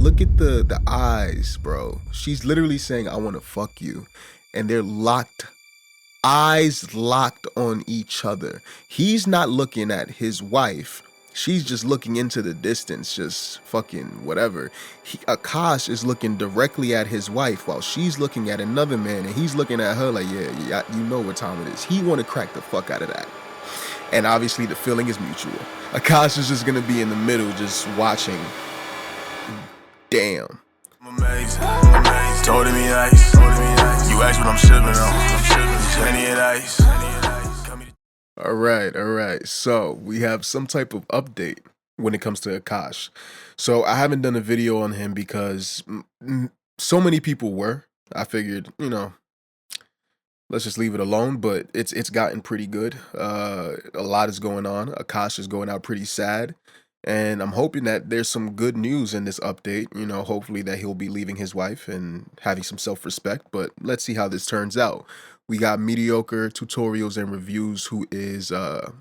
look at the eyes, bro. She's literally saying, I want to fuck you. And they're locked, eyes locked on each other. He's not looking at his wife. She's just looking into the distance, just fucking whatever. Akaash is looking directly at his wife while she's looking at another man, and he's looking at her like, yeah, you know what time it is. He want to crack the fuck out of that. And obviously the feeling is mutual. Akaash is just going to be in the middle just watching. Damn. I'm amazed. Told me ice. You asked what I'm shipping on. I'm shipping plenty of ice. All right. So we have some type of update when it comes to Akaash. So I haven't done a video on him because so many people were. I figured, let's just leave it alone. But it's gotten pretty good. A lot is going on. Akaash is going out pretty sad. And I'm hoping that there's some good news in this update, hopefully that he'll be leaving his wife and having some self-respect, but let's see how this turns out. We got Mediocre Tutorials and Reviews who is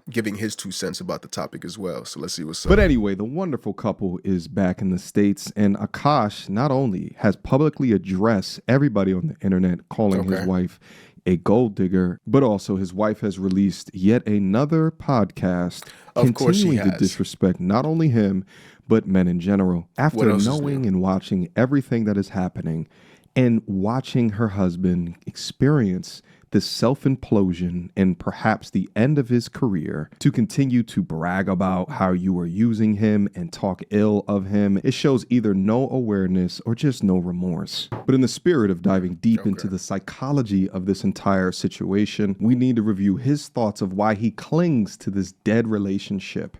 giving his 2 cents about the topic as well. So let's see what's up. But anyway, the wonderful couple is back in the States, and Akaash not only has publicly addressed everybody on the internet calling his wife a gold digger, but also his wife has released yet another podcast continuing to disrespect not only him, but men in general. After knowing and watching everything that is happening and watching her husband experience the self-implosion and perhaps the end of his career, to continue to brag about how you are using him and talk ill of him, it shows either no awareness or just no remorse. But in the spirit of diving deep into the psychology of this entire situation, we need to review his thoughts of why he clings to this dead relationship.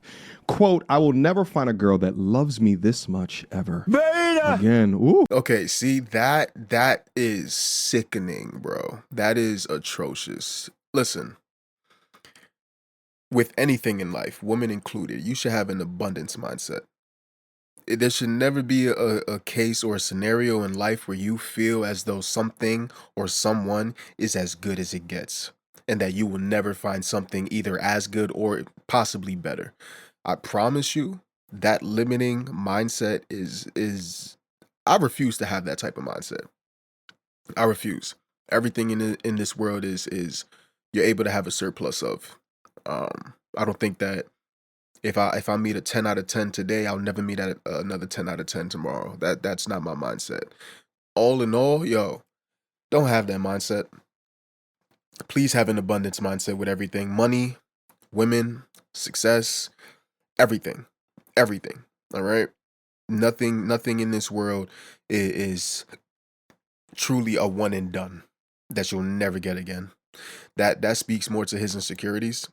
Quote, I will never find a girl that loves me this much ever. Beta! Again, ooh. Okay, see, that is sickening, bro. That is atrocious. Listen, with anything in life, women included, you should have an abundance mindset. There should never be a case or a scenario in life where you feel as though something or someone is as good as it gets, and that you will never find something either as good or possibly better. I promise you that limiting mindset is I refuse to have that type of mindset. I refuse. Everything in this world is you're able to have a surplus of. I don't think that if I meet a 10 out of 10 today, I'll never meet another 10 out of 10 tomorrow. That's not my mindset. All in all, don't have that mindset. Please have an abundance mindset with everything. Money, women, success, everything. All right. Nothing in this world is truly a one and done that you'll never get again. That speaks more to his insecurities.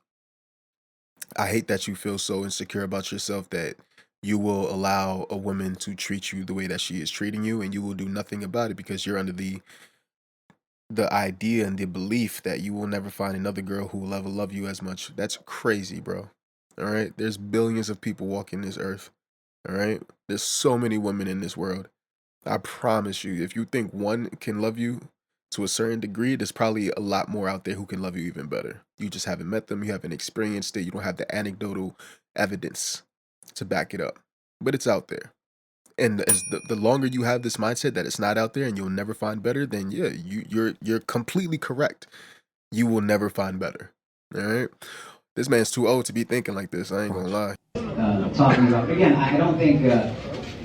I hate that you feel so insecure about yourself that you will allow a woman to treat you the way that she is treating you, and you will do nothing about it because you're under the idea and the belief that you will never find another girl who will ever love you as much. That's crazy, bro. All right? There's billions of people walking this earth. All right? There's so many women in this world. I promise you, if you think one can love you to a certain degree, there's probably a lot more out there who can love you even better. You just haven't met them. You haven't experienced it. You don't have the anecdotal evidence to back it up. But it's out there. And as the longer you have this mindset that it's not out there and you'll never find better, then yeah, you're completely correct. You will never find better. All right? This man's too old to be thinking like this. I ain't gonna lie. Talking about, again, I don't think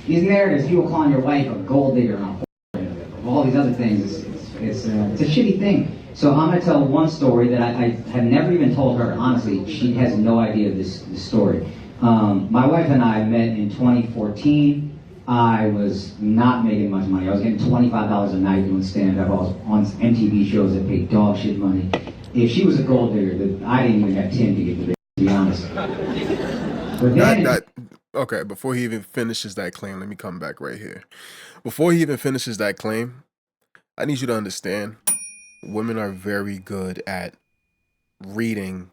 these narratives, people calling your wife a gold digger and all these other things, it's a shitty thing. So I'm going to tell one story that I have never even told her. Honestly, she has no idea of this story. My wife and I met in 2014. I was not making much money. I was getting $25 a night doing stand-up. I was on MTV shows that paid dog shit money. If she was a gold digger, I didn't even have 10 to get the bitch, to be honest. But then, okay, before he even finishes that claim, let me come back right here. Before he even finishes that claim, I need you to understand, women are very good at reading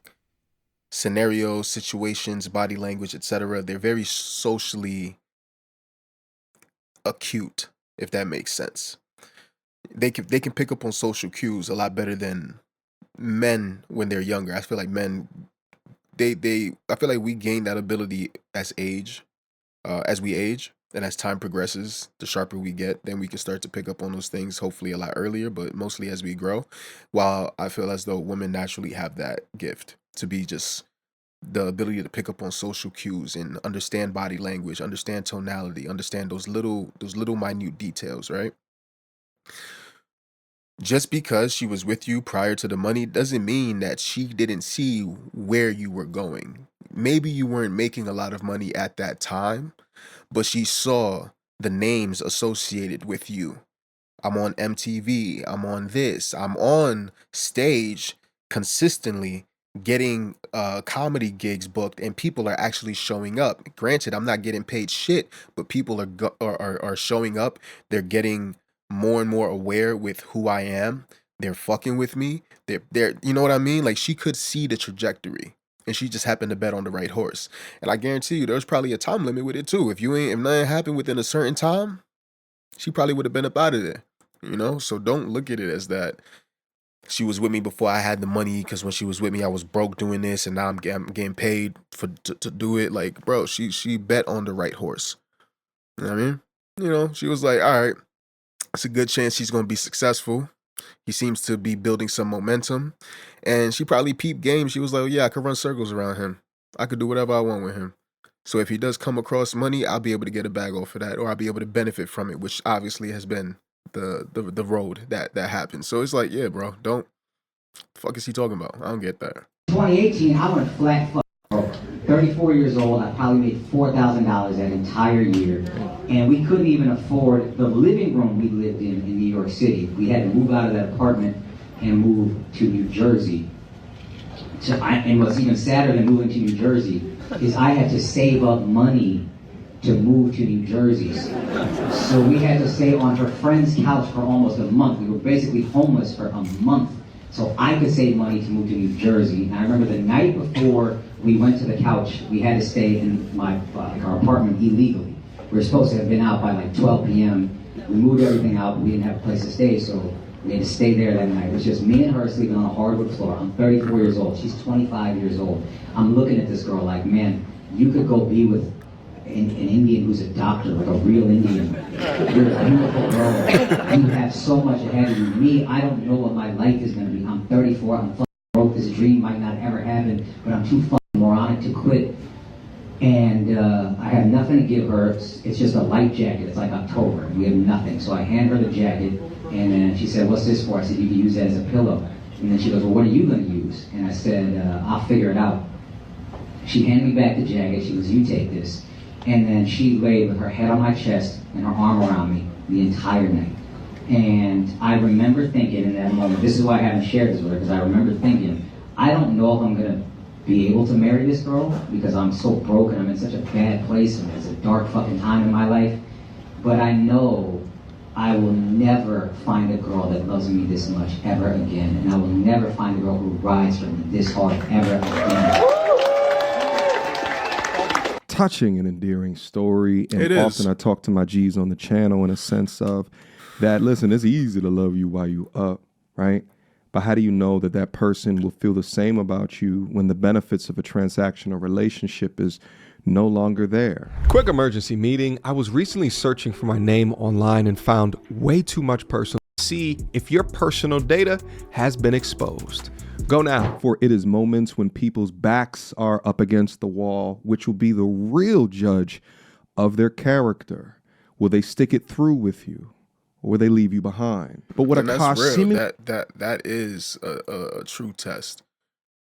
scenarios, situations, body language, etc. They're very socially acute, if that makes sense. They can pick up on social cues a lot better than men when they're younger. I feel like men, I feel like we gain that ability as we age. And as time progresses, the sharper we get, then we can start to pick up on those things, hopefully a lot earlier, but mostly as we grow. While I feel as though women naturally have that gift to be just the ability to pick up on social cues and understand body language, understand tonality, understand those little minute details, right? Just because she was with you prior to the money doesn't mean that she didn't see where you were going. Maybe you weren't making a lot of money at that time, but she saw the names associated with you. I'm on MTV, I'm on this, I'm on stage consistently getting comedy gigs booked, and people are actually showing up. Granted, I'm not getting paid shit, but people are showing up. They're getting more and more aware with who I am. They're fucking with me. They're you know what I mean? Like, she could see the trajectory. And she just happened to bet on the right horse. And I guarantee you there's probably a time limit with it too. If nothing happened within a certain time, she probably would have been up out of there. So don't look at it as that she was with me before I had the money, because when she was with me I was broke doing this, and now I'm getting paid to do it. Like, bro, she bet on the right horse. You know what I mean? She was like, all right, it's a good chance he's going to be successful. He seems to be building some momentum. And she probably peeped game. She was like, oh, yeah, I could run circles around him. I could do whatever I want with him. So if he does come across money, I'll be able to get a bag off of that, or I'll be able to benefit from it, which obviously has been the road that happens. So it's like, yeah, bro, don't fuck is he talking about? I don't get that. 2018, I went flat fuck broke. 34 years old, I probably made $4,000 that entire year, and we couldn't even afford the living room we lived in New York City. We had to move out of that apartment and move to New Jersey. And what's even sadder than moving to New Jersey is I had to save up money to move to New Jersey. So we had to stay on her friend's couch for almost a month. We were basically homeless for a month. So I could save money to move to New Jersey. And I remember the night before we went to the couch, we had to stay in our apartment illegally. We were supposed to have been out by like 12 p.m. We moved everything out, but we didn't have a place to stay, so we had to stay there that night. It was just me and her sleeping on a hardwood floor. I'm 34 years old. She's 25 years old. I'm looking at this girl like, man, you could go be with an Indian who's a doctor, like a real Indian. You're a beautiful girl. You have so much ahead of you. Me, I don't know what my life is going to be. I'm 34. I'm fucking broke. This dream might not ever happen, but I'm too fucking moronic to quit. And I have nothing to give her. It's just a light jacket. It's like October. We have nothing. So I hand her the jacket, and then she said, what's this for? I said, you can use that as a pillow. And then she goes, well, what are you going to use? And I said, I'll figure it out. She handed me back the jacket. She goes, you take this. And then she laid with her head on my chest and her arm around me the entire night. And I remember thinking in that moment, this is why I haven't shared this with her, because I remember thinking, I don't know if I'm going to be able to marry this girl, because I'm so broke and I'm in such a bad place and it's a dark fucking time in my life. But I know I will never find a girl that loves me this much ever again. And I will never find a girl who rides for me this hard ever again. Touching and endearing story, and It often is. I talk to my G's on the channel in a sense of that, listen, it's easy to love you while you up, right? But how do you know that that person will feel the same about you when the benefits of a transactional relationship is no longer there? Quick emergency meeting. I was recently searching for my name online and found way too much personal. See if your personal data has been exposed. Go now, for it is moments when people's backs are up against the wall, which will be the real judge of their character. Will they stick it through with you, or will they leave you behind? But what That's Akaash real. Singh, That is a true test.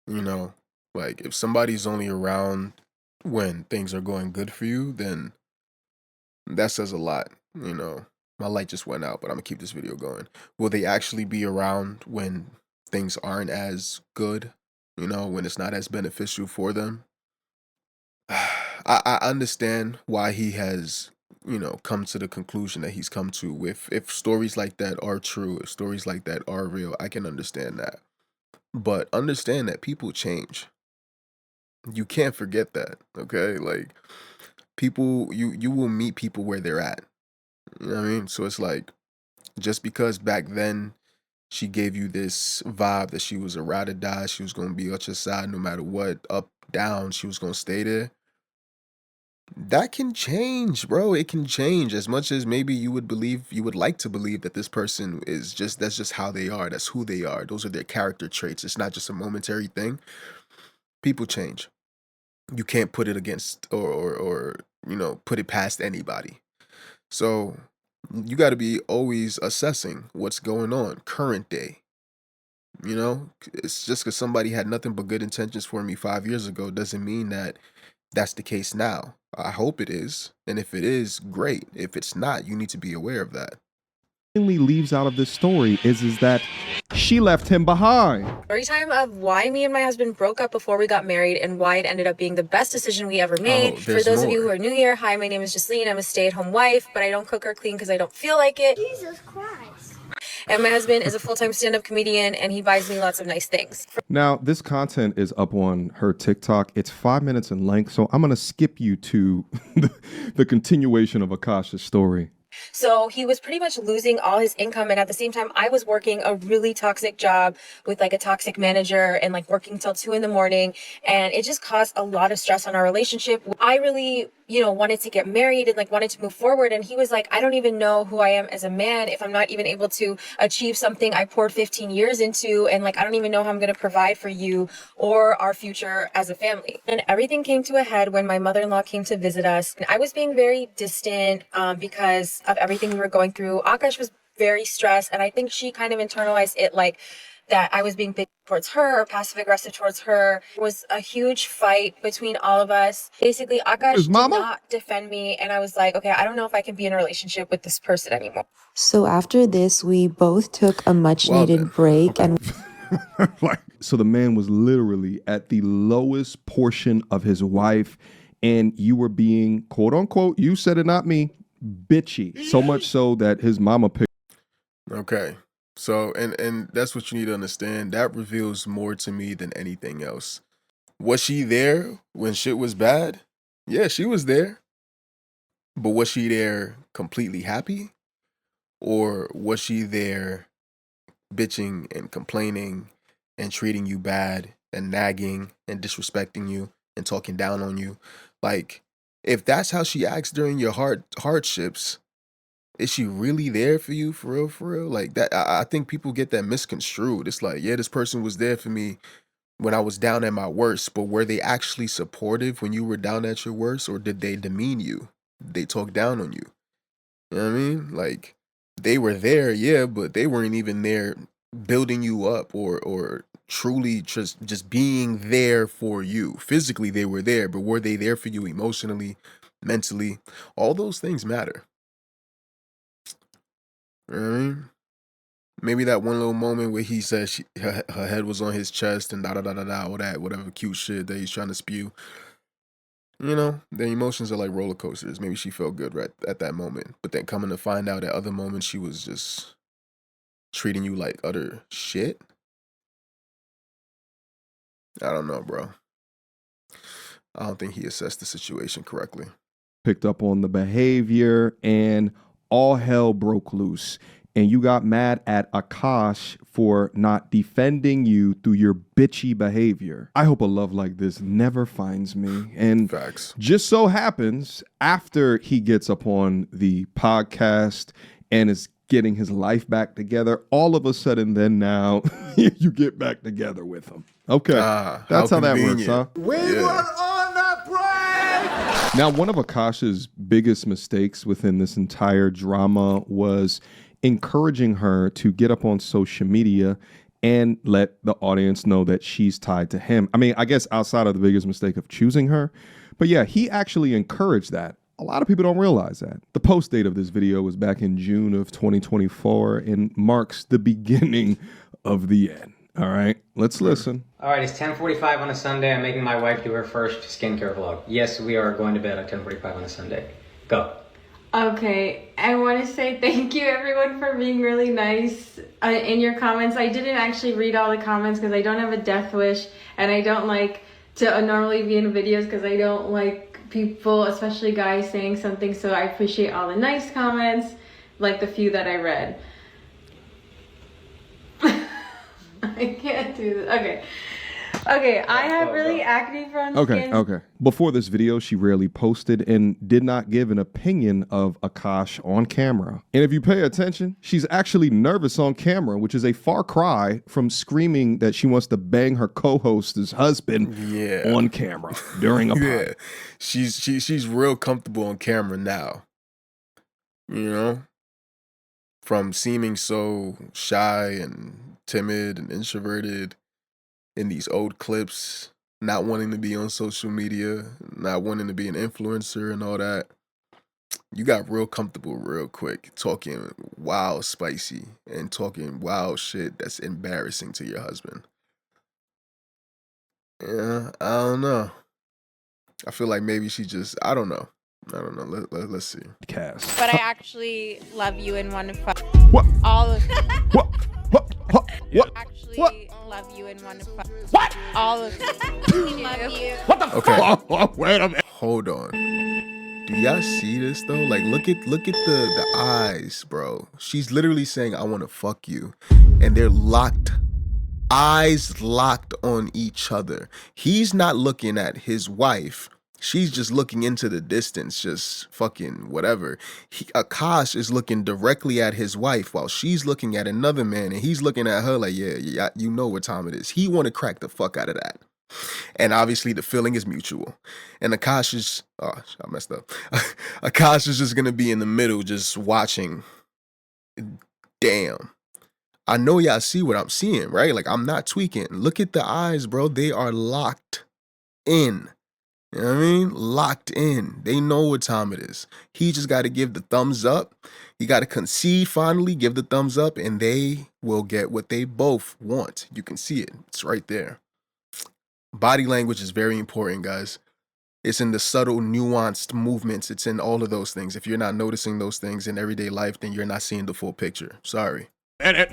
Like, if somebody's only around when things are going good for you, then that says a lot. My light just went out, but I'm gonna keep this video going. Will they actually be around when things aren't as good? When it's not as beneficial for them? I understand why he has, come to the conclusion that he's come to. If stories like that are true, if stories like that are real, I can understand that. But understand that people change. You can't forget that, okay? Like, people, you will meet people where they're at. You know what I mean? So it's like, just because back then she gave you this vibe that she was a ride or die, she was gonna be at your side no matter what, up, down, she was gonna stay there. That can change, bro. It can change as much as maybe you would like to believe that this person is just that's just how they are. That's who they are. Those are their character traits. It's not just a momentary thing. People change. You can't put it against or put it past anybody. So you got to be always assessing what's going on current day. It's just because somebody had nothing but good intentions for me 5 years ago doesn't mean that that's the case now. I hope it is. And if it is, great. If it's not, you need to be aware of that. Leaves out of this story is that she left him behind. Story time of why me and my husband broke up before we got married and why it ended up being the best decision we ever made. For those of you who are new here, hi, my name is Jasleen. I'm a stay-at-home wife, but I don't cook or clean because I don't feel like it. Jesus Christ. And my husband is a full-time stand-up comedian and he buys me lots of nice things. Now, this content is up on her TikTok. It's 5 minutes in length, so I'm going to skip you to the continuation of Akaash's story. So he was pretty much losing all his income. And at the same time, I was working a really toxic job with like a toxic manager and like working till 2 a.m. And it just caused a lot of stress on our relationship. I really, wanted to get married and like wanted to move forward. And he was like, I don't even know who I am as a man if I'm not even able to achieve something I poured 15 years into. And like, I don't even know how I'm going to provide for you or our future as a family. And everything came to a head when my mother-in-law came to visit us. And I was being very distant because of everything we were going through. Akaash was very stressed. And I think she kind of internalized it like that I was being big towards her or passive aggressive towards her. It was a huge fight between all of us. Basically, Akaash did not defend me. And I was like, okay, I don't know if I can be in a relationship with this person anymore. So after this, we both took a much needed break. And so the man was literally at the lowest portion of his wife. And you were being, quote unquote, you said it, not me, bitchy. So much so that his mama picked. Okay. So, and that's what you need to understand. That reveals more to me than anything else. Was she there when shit was bad? Yeah, she was there. But was she there completely happy? Or was she there bitching and complaining and treating you bad and nagging and disrespecting you and talking down on you? Like, if that's how she acts during your hardships, is she really there for you for real, for real? Like that, I think people get that misconstrued. It's like, yeah, this person was there for me when I was down at my worst, but were they actually supportive when you were down at your worst, or did they demean you? They talk down on you. You know what I mean? Like, they were there, yeah, but they weren't even there building you up or truly just being there for you. Physically, they were there, but were they there for you emotionally, mentally? All those things matter. You know what I mean? Maybe that one little moment where he said her head was on his chest and da-da-da-da-da, all that, whatever cute shit that he's trying to spew. Their emotions are like roller coasters. Maybe she felt good right at that moment. But then coming to find out at other moments she was just treating you like utter shit. I don't know, bro. I don't think he assessed the situation correctly. Picked up on the behavior and all hell broke loose. And you got mad at Akaash for not defending you through your bitchy behavior. I hope a love like this never finds me. And facts. Just so happens, after he gets up on the podcast and is getting his life back together, all of a sudden then now you get back together with him. Okay. That's how that works, huh? We were on a break! Now, one of Akaash's biggest mistakes within this entire drama was encouraging her to get up on social media and let the audience know that she's tied to him. I mean, I guess outside of the biggest mistake of choosing her, but yeah, he actually encouraged that. A lot of people don't realize that. The post date of this video was back in June of 2024 and marks the beginning of the end. All right, let's listen. All right, it's 10:45 on a Sunday. I'm making my wife do her first skincare vlog. Yes, we are going to bed at 10:45 on a Sunday. Go. Okay, I want to say thank you everyone for being really nice in your comments. I didn't actually read all the comments because I don't have a death wish and I don't like to normally be in videos because I don't like people, especially guys, saying something. So I appreciate all the nice comments, like the few that I read. I can't do this. Okay. Okay, I have really acne-prone skin. Okay. Before this video, she rarely posted and did not give an opinion of Akaash on camera. And if you pay attention, she's actually nervous on camera, which is a far cry from screaming that she wants to bang her co-host's husband on camera during a pod. She's real comfortable on camera now. You know? From seeming so shy and timid and introverted in these old clips, not wanting to be on social media, not wanting to be an influencer and all that. You got real comfortable real quick, talking wild spicy and talking wild shit that's embarrassing to your husband. Yeah, I don't know. I feel like maybe she just, I don't know. Let's see. Cast. But I actually love you and want to fuck What? all of What? actually love you and want to fuck what? All of love you. What the fuck? Wait a minute. Hold on. Do y'all see this though? Like look at the eyes, bro. She's literally saying I want to fuck you, and they're locked. Eyes locked on each other. He's not looking at his wife. She's just looking into the distance, just fucking whatever. Akaash is looking directly at his wife while she's looking at another man, and he's looking at her like, yeah, you know what time it is. He want to crack the fuck out of that. And obviously the feeling is mutual. And Akaash is, I messed up. Akaash is just going to be in the middle just watching. Damn. I know y'all see what I'm seeing, right? Like, I'm not tweaking. Look at the eyes, bro. They are locked in. You know what I mean? Locked in. They know what time it is. He just got to give the thumbs up. He got to concede finally, give the thumbs up, and they will get what they both want. You can see it. It's right there. Body language is very important, guys. It's in the subtle, nuanced movements. It's in all of those things. If you're not noticing those things in everyday life, then you're not seeing the full picture. Sorry.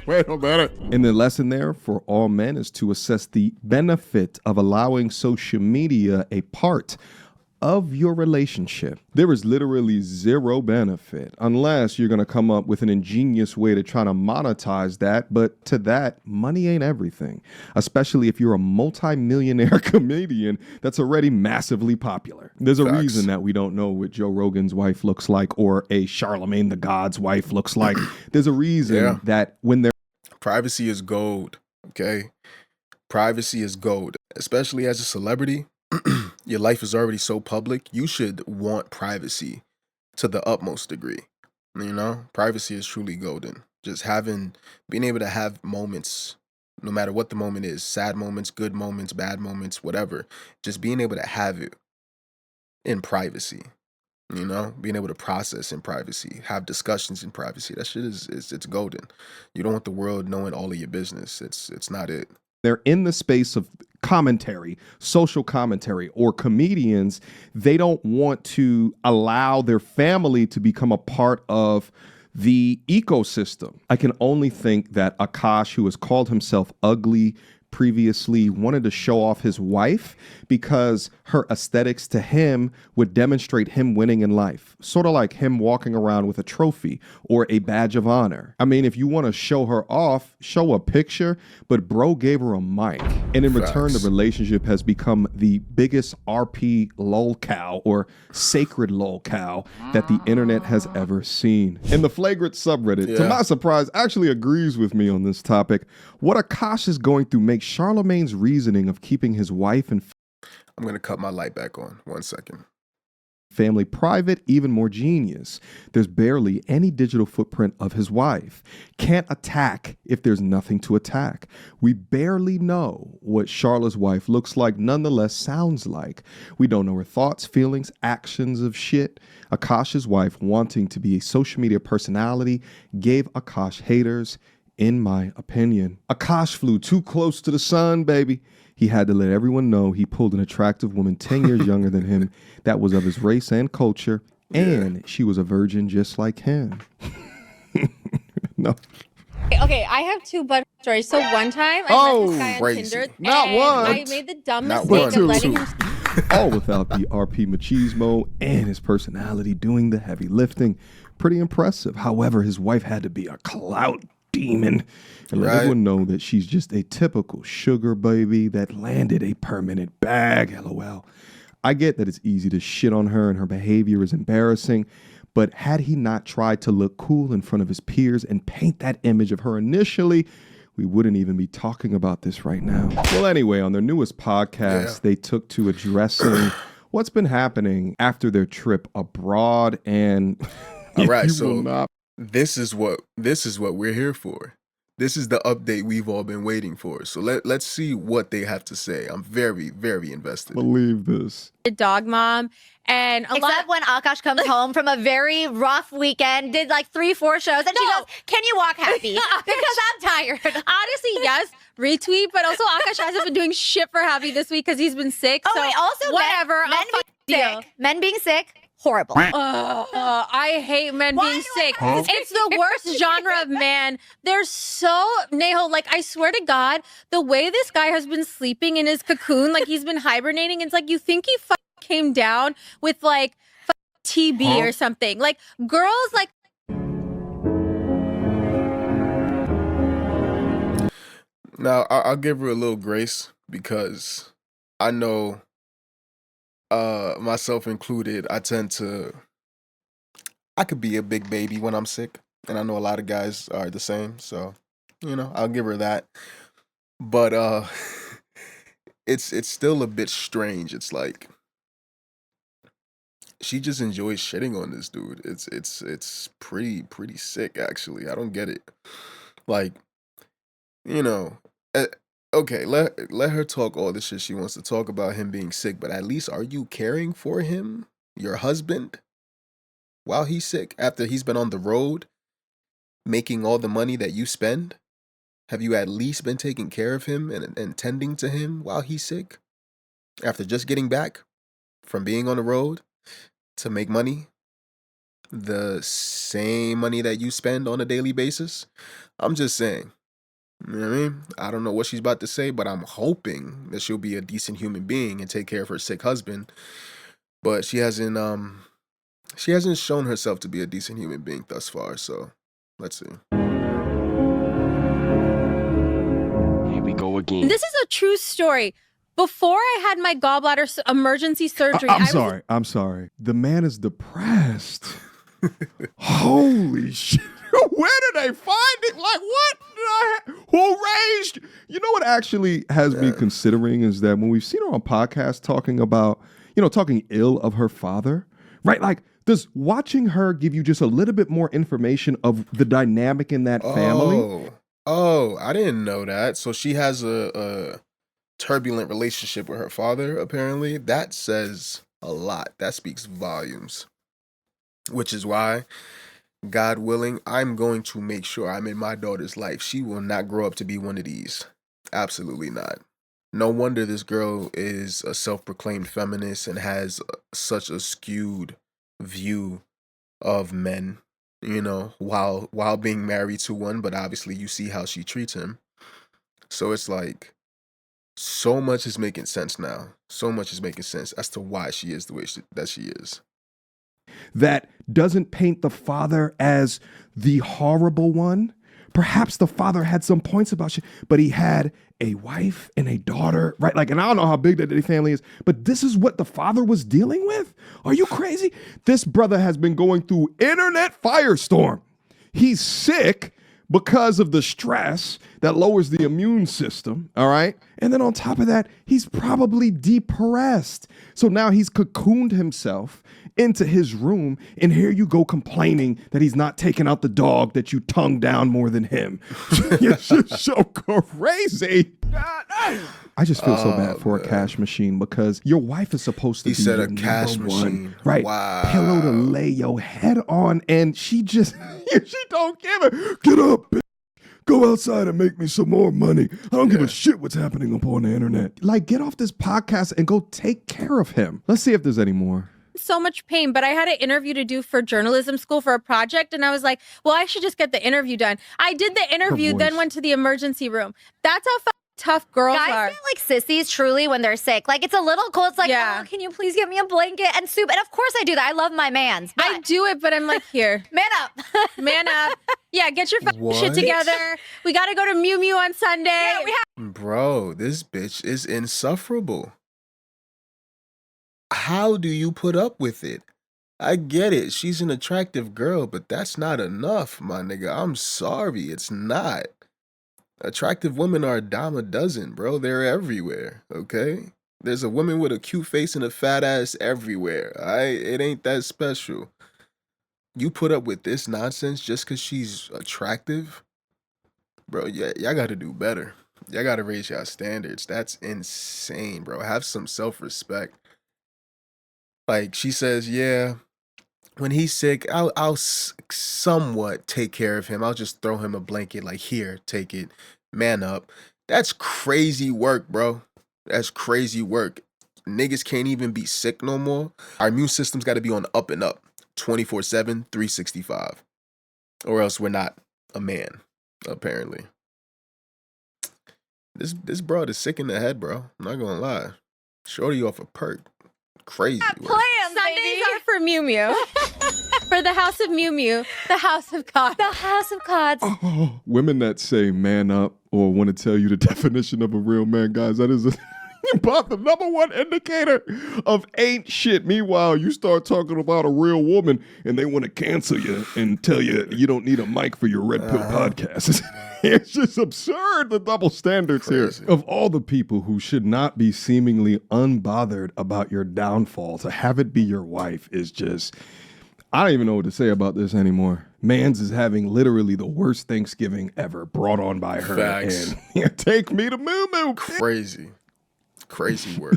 Wait a minute. And the lesson there for all men is to assess the benefit of allowing social media a part of your relationship. There is literally zero benefit unless you're going to come up with an ingenious way to try to monetize that. But to that, money ain't everything, especially if you're a multi-millionaire comedian that's already massively popular. There's a reason that we don't know what Joe Rogan's wife looks like or a Charlemagne the God's wife looks like. There's a reason that when they're... Privacy is gold, okay? Privacy is gold, especially as a celebrity. Your life is already so public, you should want privacy to the utmost degree. You know, privacy is truly golden. Just being able to have moments, no matter what the moment is, sad moments, good moments, bad moments, whatever, just being able to have it in privacy, you know, being able to process in privacy, have discussions in privacy. That shit it's golden. You don't want the world knowing all of your business. It's not it. They're in the space of commentary, social commentary, or comedians. They don't want to allow their family to become a part of the ecosystem. I can only think that Akaash, who has called himself ugly previously, wanted to show off his wife because her aesthetics to him would demonstrate him winning in life. Sort of like him walking around with a trophy or a badge of honor. I mean, if you want to show her off, show a picture, but bro gave her a mic. And in return, the relationship has become the biggest RP lolcow or sacred lolcow that the internet has ever seen. And the flagrant subreddit, to my surprise, actually agrees with me on this topic. What Akaash is going through makes Charlemagne's reasoning of keeping his wife and I'm going to cut my light back on. 1 second. Family private even more genius. There's barely any digital footprint of his wife. Can't attack if there's nothing to attack. We barely know what Charla's wife looks like, nonetheless sounds like. We don't know her thoughts, feelings, actions of shit. Akaash's wife, wanting to be a social media personality, gave Akaash haters, in my opinion. Akaash flew too close to the sun, baby. He had to let everyone know he pulled an attractive woman 10 years younger than him that was of his race and culture, and she was a virgin just like him. No. Okay, I have two butt stories. So one time I met this guy on Tinder. Not one. I made the dumb Not mistake one. of letting him... All without the RP machismo and his personality doing the heavy lifting. Pretty impressive. However, his wife had to be a clout demon and let Right. everyone know that she's just a typical sugar baby that landed a permanent bag. LOL. I get that it's easy to shit on her and her behavior is embarrassing, but had he not tried to look cool in front of his peers and paint that image of her initially, we wouldn't even be talking about this right now. Well, anyway, on their newest podcast, they took to addressing what's been happening after their trip abroad. And all right, so this is what we're here for. This is the update we've all been waiting for. So let's see what they have to say. I'm very, very invested. Believe this. Dog mom. And except when Akaash comes home from a very rough weekend, did like 3-4 shows, and she goes, "Can you walk happy?" Because I'm tired. Honestly, yes, retweet. But also, Akaash hasn't been doing shit for Happy this week because he's been sick. Oh, so wait, also whatever. Men being sick, horrible. I hate men being sick. It's the worst genre of man. They're so Neho. Like, I swear to God, the way this guy has been sleeping in his cocoon, like he's been hibernating. It's like you think he came down with like TB or something. Like girls, like. Now I'll give her a little grace because I know, myself included, I could be a big baby when I'm sick, and I know a lot of guys are the same. So, I'll give her that. But it's still a bit strange. It's like she just enjoys shitting on this dude. It's pretty sick, actually. I don't get it. Like, okay, let her talk all the shit she wants to talk about him being sick, but at least are you caring for him, your husband, while he's sick, after he's been on the road making all the money that you spend? Have you at least been taking care of him and tending to him while he's sick? After just getting back from being on the road to make money, the same money that you spend on a daily basis? I'm just saying. You know what I mean? I don't know what she's about to say, but I'm hoping that she'll be a decent human being and take care of her sick husband. But she hasn't shown herself to be a decent human being thus far, so let's see. Here we go again. This is a true story. Before I had my gallbladder emergency surgery, I'm sorry. The man is depressed. Holy shit. Where did they find it? Like, what? Who raised? You know what actually has me considering is that when we've seen her on podcasts talking about, talking ill of her father, right? Like, does watching her give you just a little bit more information of the dynamic in that family? Oh, I didn't know that. So she has a turbulent relationship with her father, apparently. That says a lot. That speaks volumes. Which is why, God willing, I'm going to make sure I'm in my daughter's life. She will not grow up to be one of these. Absolutely not. No wonder this girl is a self-proclaimed feminist and has such a skewed view of men, while being married to one, but obviously you see how she treats him. So it's like, so much is making sense now. So much is making sense as to why she is the way that she is. That doesn't paint the father as the horrible one. Perhaps the father had some points about shit, but he had a wife and a daughter, right? Like, and I don't know how big that family is, but this is what the father was dealing with? Are you crazy? This brother has been going through internet firestorm. He's sick because of the stress that lowers the immune system, all right? And then on top of that, he's probably depressed. So now he's cocooned himself into his room, and here you go complaining that he's not taking out the dog that you tongue down more than him. It's just so crazy. I just feel so bad for a cash machine because your wife is supposed to be said your a cash machine. Right? Wow. Pillow to lay your head on, and she just she don't give it. Get up, bitch. Go outside and make me some more money. I don't give a shit what's happening up on the internet. Like, get off this podcast and go take care of him. Let's see if there's any more. So much pain, but I had an interview to do for journalism school for a project, and I was like, well, I should just get the interview done. I did the interview, then went to the emergency room. That's how tough girls are. Guys feel like sissies truly when they're sick. Like, it's a little cold. It's like, oh, can you please get me a blanket and soup? And of course I do that. I love my mans. I do it, but I'm like, here. Man up. Man up. Yeah, get your fucking shit What? together. We got to go to Miu Miu on Sunday. Yeah, Bro, this bitch is insufferable. How do you put up with it? I get it. She's an attractive girl, but that's not enough, my nigga. I'm sorry. It's not. Attractive women are a dime a dozen, bro. They're everywhere, okay? There's a woman with a cute face and a fat ass everywhere, all right? It ain't that special. You put up with this nonsense just because she's attractive? Bro, yeah, y'all got to do better. Y'all got to raise y'all standards. That's insane, bro. Have some self-respect. Like, she says, yeah, when he's sick, I'll somewhat take care of him. I'll just throw him a blanket like, here, take it. Man up. That's crazy work, bro. That's crazy work. Niggas can't even be sick no more. Our immune system's got to be on up and up 24/7, 365. Or else we're not a man, apparently. This broad is sick in the head, bro. I'm not gonna lie. Shorty off a perk. Crazy work. Sundays are for Miu Miu. For the house of Miu Miu, the house of God. The house of gods. Oh, women that say man up or want to tell you the definition of a real man, guys, that is about the number one indicator of ain't shit. Meanwhile, you start talking about a real woman and they want to cancel you and tell you you don't need a mic for your Red Pill podcast. It's just absurd, the double standards here. Of all the people who should not be seemingly unbothered about your downfall, to have it be your wife is just... I don't even know what to say about this anymore. Mans is having literally the worst Thanksgiving ever brought on by her. Facts. And take me to Miu Miu. Crazy work.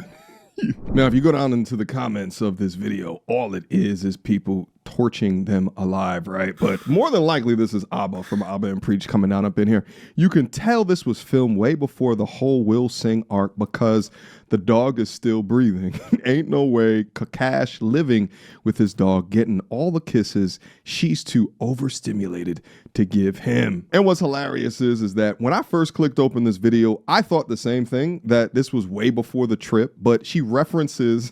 Now, if you go down into the comments of this video, all it is people torching them alive, right? But more than likely, this is Abba from Abba and Preach coming down up in here. You can tell this was filmed way before the whole Will Sing arc because the dog is still breathing. Ain't no way Akaash living with his dog, getting all the kisses. She's too overstimulated to give him. And what's hilarious is that when I first clicked open this video, I thought the same thing, that this was way before the trip, but she references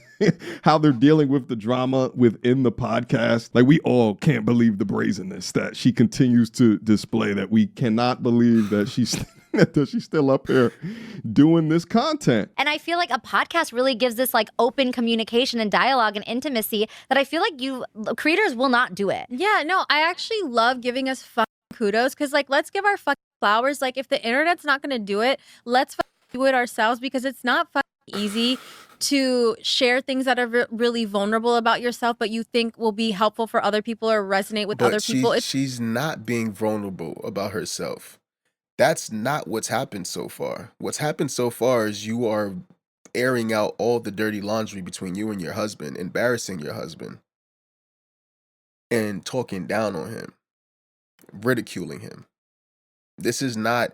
how they're dealing with the drama within the podcast. Like, we all can't believe the brazenness that she continues to display, that we cannot believe that she's still up here doing this content. And I feel like a podcast really gives this like open communication and dialogue and intimacy that I feel like creators will not do it. Yeah, no, I actually love giving us fucking kudos because, like, let's give our fucking flowers. Like, if the internet's not going to do it, let's do it ourselves, because it's not fucking easy to share things that are really vulnerable about yourself, but you think will be helpful for other people or resonate with other people. She's not being vulnerable about herself. That's not what's happened so far. What's happened so far is you are airing out all the dirty laundry between you and your husband, embarrassing your husband, and talking down on him, ridiculing him. This is not...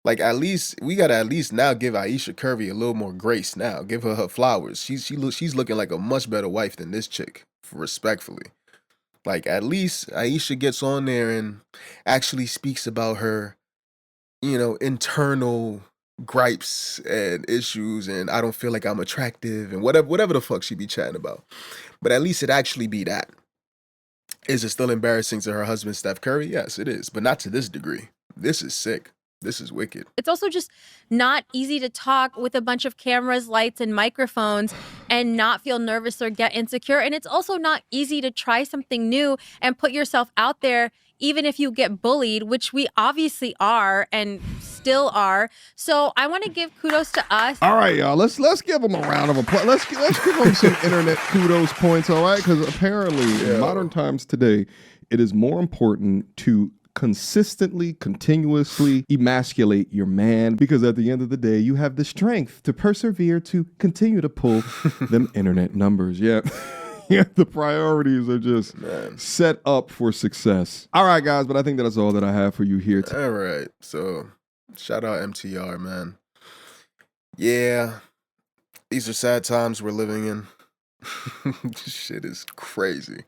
Like, at least we gotta at least now give Ayesha Curry a little more grace now. Give her flowers. She's looking like a much better wife than this chick, respectfully. Like, at least Ayesha gets on there and actually speaks about her, internal gripes and issues, and I don't feel like I'm attractive and whatever the fuck she be chatting about. But at least it actually be that. Is it still embarrassing to her husband, Steph Curry? Yes, it is, but not to this degree. This is sick. This is wicked. It's also just not easy to talk with a bunch of cameras, lights, and microphones and not feel nervous or get insecure. And it's also not easy to try something new and put yourself out there, even if you get bullied, which we obviously are and still are. So I want to give kudos to us. All right, y'all. Let's give them a round of applause. Let's give them some internet kudos points, all right? Because apparently in modern times today, it is more important to consistently, continuously emasculate your man, because at the end of the day, you have the strength to persevere to continue to pull them internet numbers. Yeah. Yeah, the priorities are just set up for success. All right, guys, but I think that's all that I have for you here today. All right. So, shout out MTR, man. Yeah. These are sad times we're living in. This shit is crazy.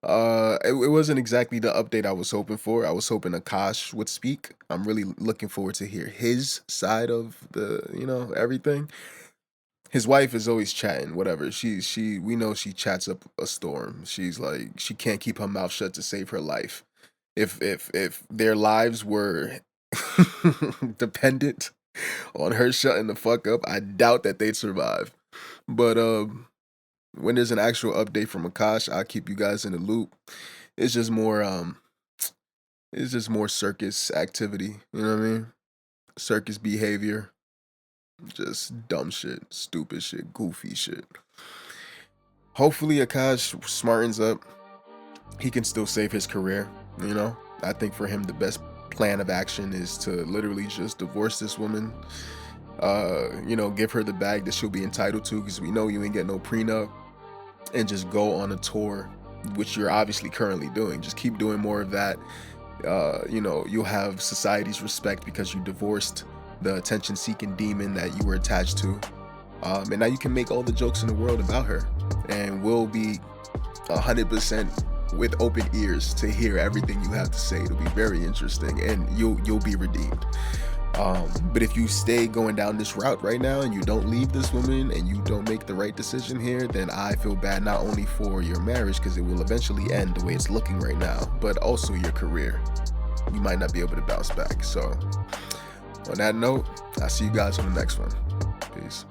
It wasn't exactly the update I was hoping for. I was hoping Akaash would speak. I'm really looking forward to hear his side of the, everything. His wife is always chatting, whatever. We know she chats up a storm. She's like, she can't keep her mouth shut to save her life. If their lives were dependent on her shutting the fuck up, I doubt that they'd survive. But when there's an actual update from Akaash, I'll keep you guys in the loop. It's just more circus activity, you know what I mean? Circus behavior. Just dumb shit, stupid shit, goofy shit. Hopefully Akaash smartens up. He can still save his career, you know? I think for him the best plan of action is to literally just divorce this woman. You know, give her the bag that she'll be entitled to, because we know you ain't get no prenup, and just go on a tour, which you're obviously currently doing. Just keep doing more of that. You know, you'll have society's respect because you divorced the attention-seeking demon that you were attached to. And now you can make all the jokes in the world about her, and we'll be 100% with open ears to hear everything you have to say. It'll be very interesting, and you'll be redeemed. But if you stay going down this route right now and you don't leave this woman and you don't make the right decision here, then I feel bad not only for your marriage, because it will eventually end the way it's looking right now, but also your career. You might not be able to bounce back. So on that note, I'll see you guys on the next one. Peace.